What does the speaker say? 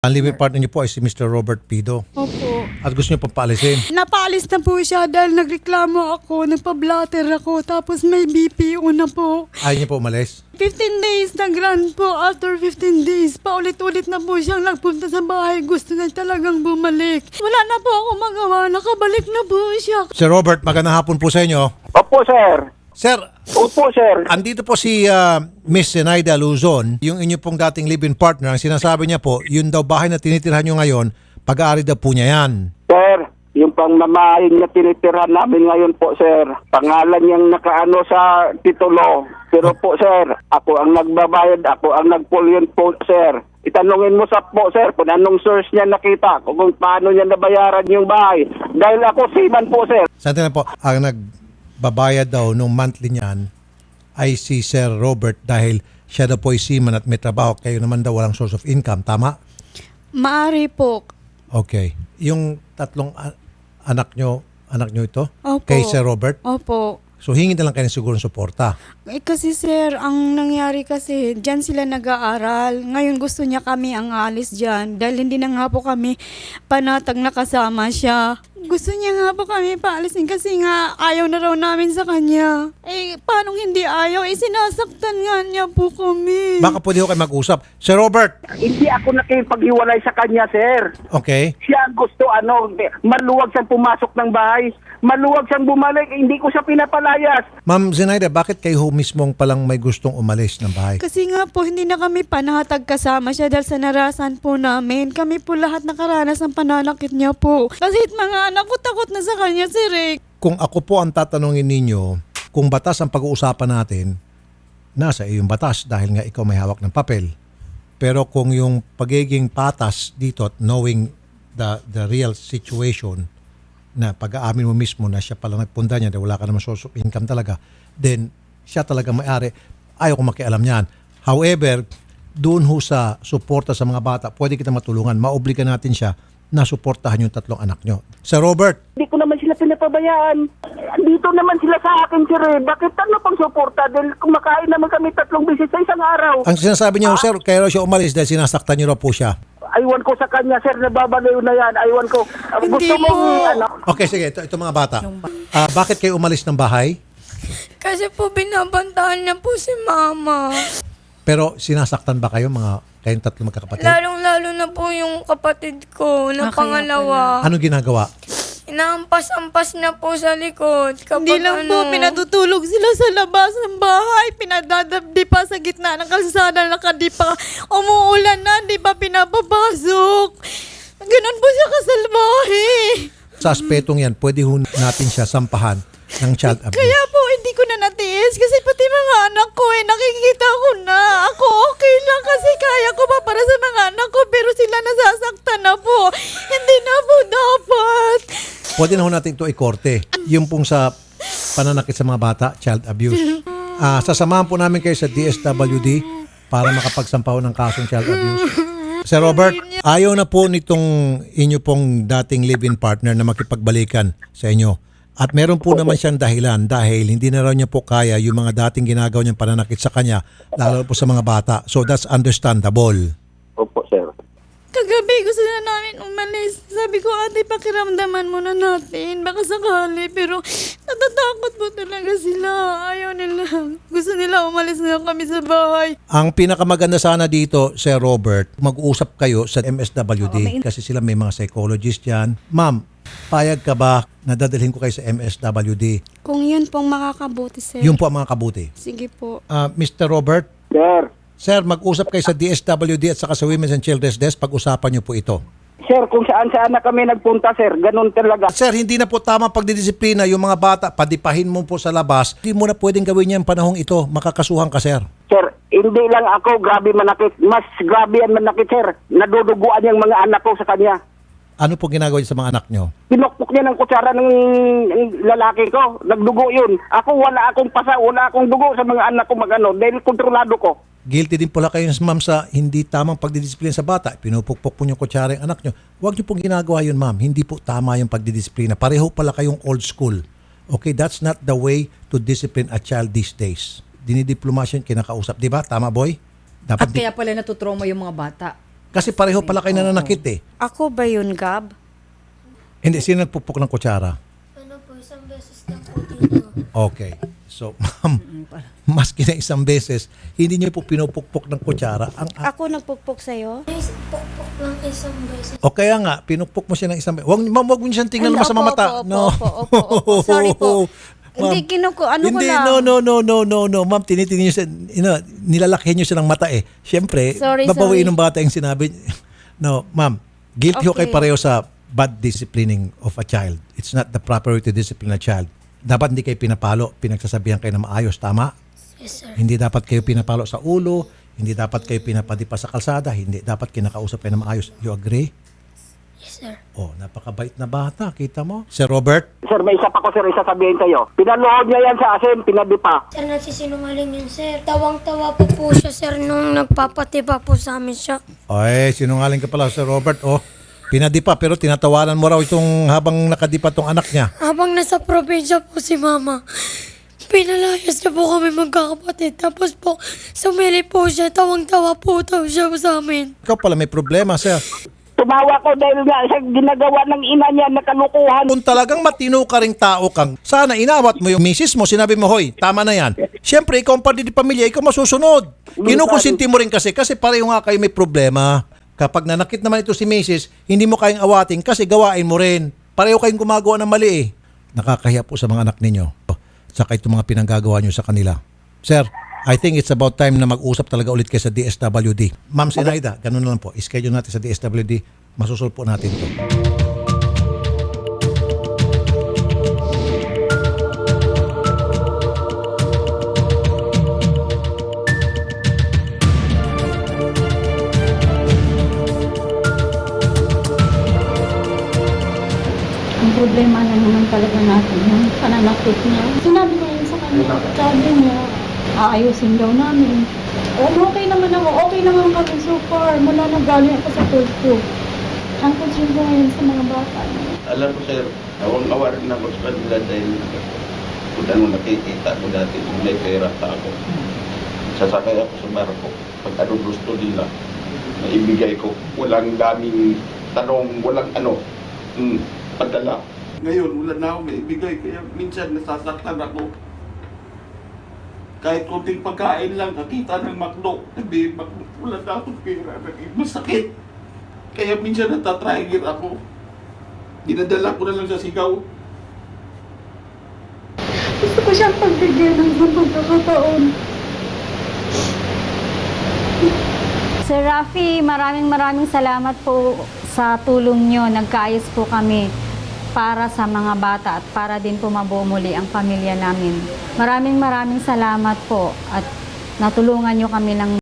Ang living partner niyo po ay si Mr. Robert Pido. Opo. At gusto niyo pong paalisin. Napaalis na po siya dahil nagreklamo ako, nagpa-blatter ako, tapos may BPO na po. Ayaw niyo po umalis. 15 days na grant po. After 15 days, paulit-ulit na po siyang nagpunta sa bahay. Gusto na talagang bumalik. Wala na po ako magawa. Nakabalik na po siya. Sir Robert, magandang hapon po sa inyo. Opo, sir. Sir, Opo, sir. andito po si Miss Zenaida Luzon, yung inyo pong dating live-in partner. Ang sinasabi niya po, yun daw bahay na tinitirhan niyo ngayon, pag-aari daw po niya yan. Sir, yung pangmamahay na tinitirahan namin ngayon po, sir. Pangalan niyang nakaano sa titulo. Pero po, sir, ako ang nagbabayad, ako ang nagpulyon po, sir. Itanungin mo sa po, sir, kung anong source niya nakita, kung paano niya nabayaran yung bahay. Dahil ako seaman po, sir. Sante na po, ang nagbabayad daw nung monthly niyan ay si Sir Robert dahil siya daw po ay seaman at may trabaho. Kayo naman daw walang source of income. Tama? Maari po. Okay. Yung tatlong anak nyo ito? Opo. Kay Sir Robert? Opo. So hingi na lang kayo ng siguro ng suporta. Kasi sir, ang nangyari kasi, dyan sila nag-aaral. Ngayon gusto niya kami ang aalis dyan dahil hindi na nga po kami panatag na kasama siya. Gusto niya nga po kami paalisin kasi nga ayaw na raw namin sa kanya. Paano hindi ayaw? Sinasaktan nga niya po kami. Baka pwede ko kayo mag-usap. Sir Robert! Hindi ako nakipaghiwalay sa kanya, sir. Okay. Siya ang gusto, maluwag siyang pumasok ng bahay. Maluwag siyang bumalik. Hindi ko siya pinapalayas. Ma'am Zenaida, bakit kayo mismong palang may gustong umalis ng bahay? Kasi nga po, hindi na kami panatag kasama siya dahil sa narasan po namin. Kami po lahat nakaranas ng pananakit niya po. Kasi mga anak ko takot na sa kanya, si Rick. Kung ako po ang tatanungin ninyo, kung batas ang pag-uusapan natin, nasa iyong batas dahil nga ikaw may hawak ng papel. Pero kung yung pagiging patas dito at knowing the real situation, na pag-aamin mo mismo na siya pala nagpunda niya dahil wala ka naman source of income talaga, then siya talaga may-ari, ayaw ko makialam niyan. However, doon ho sa suporta sa mga bata, pwede kita matulungan. Maobliga natin siya na suportahan yung tatlong anak nyo. Sir Robert! Hindi ko naman sila pinapabayaan. Dito naman sila sa akin, sir. Bakit ano pang suporta? Dahil kumakain naman kami 3 beses sa isang araw. Ang sinasabi niya, sir, kaya raw siya umalis dahil sinasaktan niyo raw po siya. Aywan ko sa kanya, sir. Nababaliw na yan. Aywan ko. Hindi Gusto mo, po. Okay, sige. Ito mga bata. Bakit kayo umalis ng bahay? Kasi po binabantaan niya po si mama. Pero sinasaktan ba kayo, kayong tatlo magkakapatid? Lalong-lalo na po yung kapatid ko na pangalawa. Ano ginagawa? Inaampas-ampas na po sa likod. Kapag Hindi lang po, pinatutulog sila sa labas ng bahay. Pinadadabdi pa sa gitna ng kalsada, nakadipa. Umuulan na, di pa pinapapasok. Ganun po siya kasalbahe. Sa aspetong yan, pwede ho natin siya sampahan ng child abuse. Kaya po, hindi ko na natiis kasi pati mga anak ko nakikita ko na. Ako okay lang kasi kaya ko pa para sa mga anak ko pero sila nasasaktan na po. Hindi na po dapat. Pwede na ho natin ito ikorte. Yung pong sa pananakit sa mga bata, child abuse. Sasamahan po namin kayo sa DSWD para makapagsampaw ng kasong child abuse. Sir Robert, ayaw na po nitong inyo pong dating live-in partner na makipagbalikan sa inyo. At meron po naman siyang dahilan dahil hindi na raw niya po kaya yung mga dating ginagawa niyang pananakit sa kanya, lalo po sa mga bata. So that's understandable. Opo, sir. Kagabi gusto na namin umalis. Sabi ko, ate, pakiramdaman muna natin. Baka sakali. Pero natatakot po talaga sila. Ayaw nila. Gusto nila umalis na kami sa bahay. Ang pinakamaganda sana dito, Sir Robert, mag-uusap kayo sa MSWD kasi sila may mga psychologist yan. Ma'am, payag ka ba na dadalhin ko kayo sa MSWD? Kung yun pong makakabuti, sir. Yung po ang mga kabuti. Sige po. Mr. Robert, Sir. Sir, mag-usap kayo sa DSWD at saka sa Women's and Children's Desk. Pag-usapan niyo po ito. Sir, kung saan-saan na kami nagpunta, sir. Ganun talaga. Sir, hindi na po tama pagdidisiplina yung mga bata. Padipahin mo po sa labas. Hindi mo na pwedeng gawin yan panahong ito. Makakasuhan ka, sir. Sir, hindi lang ako grabe manakit. Mas grabe yan manakit, sir. Naduduguan yung mga anak ko sa kanya. Ano po ginagawa niyo sa mga anak niyo? Pinukpok niya ng kutsara ng lalaki ko. Nagdugo yun. Ako wala akong pasa, wala akong dugo sa mga anak ko dahil kontrolado ko. Guilty din pala kayo, ma'am, sa hindi tamang pagdidisiplina sa bata. Pinupukpok po niyo kutsara yung anak niyo. Huwag niyo pong ginagawa yun, ma'am. Hindi po tama yung pagdidisiplina. Pareho pala kayong old school. Okay, that's not the way to discipline a child these days. Dinidiplomasyon, kinakausap. Di ba? Tama, boy? At kaya pala natutrauma yung mga bata. Kasi pareho pala kayo nananakit eh. Ako ba yun, Gab? Hindi, sino nagpupok ng kutsara? Ano po, isang beses lang po dito. Okay. So, ma'am, maski na isang beses, hindi niyo po pinupukpok ng kutsara. Ako nagpukpok sa'yo? Pukpok lang isang beses. O kaya nga, pinupok mo siya ng isang beses. Ma'am, wag mo siyang tingnan Ay, na masama opo, mata. opo. Sorry po. Ma'am, Hindi, ano ko hindi, lang. no. Ma'am, tinitingin niyo siya, nilalakhin niyo siya ng mata eh. Siyempre, Sorry. babawiin ng bata yung sinabi. No, ma'am, guilty ho Okay. kayo pareho sa bad disciplining of a child. It's not the proper way to discipline a child. Dapat hindi kayo pinapalo, pinagsasabihan kayo na maayos, tama? Yes, sir. Hindi dapat kayo pinapalo sa ulo, hindi dapat kayo pinapadipa sa kalsada, hindi dapat kinakausap kayo na maayos. You agree? Yes, sir. Oh, napakabait na bata, kita mo? Sir Robert? Sir, may isa pa ko, sir, isasabihin sa'yo. Pinaluhod niya yan sa asin, pinadipa. Sir, nagsisinungaling yun, sir. Tawang-tawa po siya, sir, nung nagpapatipa po sa amin siya. Ay, sinungaling ka pala, Sir Robert. Oh, pinadipa pero tinatawanan mo raw itong habang nakadipa tong anak niya. Habang nasa probinsya po si mama, pinalayas niya po kami magkakapatid. Tapos po, sumili po siya. Tawang-tawa po daw siya sa amin. Ikaw pala may problema, sir. Tumawa ko dahil nga sa ginagawa ng ina niya na kalukuhan. Kung talagang matino ka ring tao kang, sana inawat mo yung misis mo, sinabi mo, hoy, tama na yan. Siyempre, ikaw ang parte ng pamilya, ikaw masusunod. Kinukonsinti mo rin kasi pareho nga kayo may problema. Kapag nanakit naman ito si misis, hindi mo kayang awatin kasi gawain mo rin. Pareho kayong gumagawa ng mali eh. Nakakahiya po sa mga anak ninyo. Saka itong mga pinanggagawa nyo sa kanila. Sir, I think it's about time na mag-usap talaga ulit kayo sa DSWD. Ma'am Sinaida, ganun na lang po. I-schedule natin sa DSWD. Masusulpo natin ito. Ang problema na naman talaga natin yung pananakit niya. Sinabi ko yun sa kanya. Sabi niya, aayusin daw namin. Okay naman ako. Okay naman kami so far. Mula nang galing ako sa tulpo. Ang concern ko ngayon sa mga bata. Alam ko sir, awang-awa rin ako sa kanila dahil kung ano nakikita ko dati kung may pera pa ako. Sasakay ako sa barko. Pag ano gusto nila, naibigay ko. Walang daming tanong, walang ano. Padala. Ngayon, wala na ako maibigay. Kaya minsan nasasaktan ako. Kahit kunting pagkain lang, nakita ng McDo. Sabi, wala na akong pera. Masakit. Kaya minsan natatrigger ako. Dinadala ko na lang sa sigaw. Gusto ko siyang pagbigyan ng isang pagkakataon. Sir Rafi, maraming salamat po sa tulong nyo. Nagkaayos po kami para sa mga bata at para din po mabuo muli ang pamilya namin. Maraming salamat po at natulungan nyo kami ng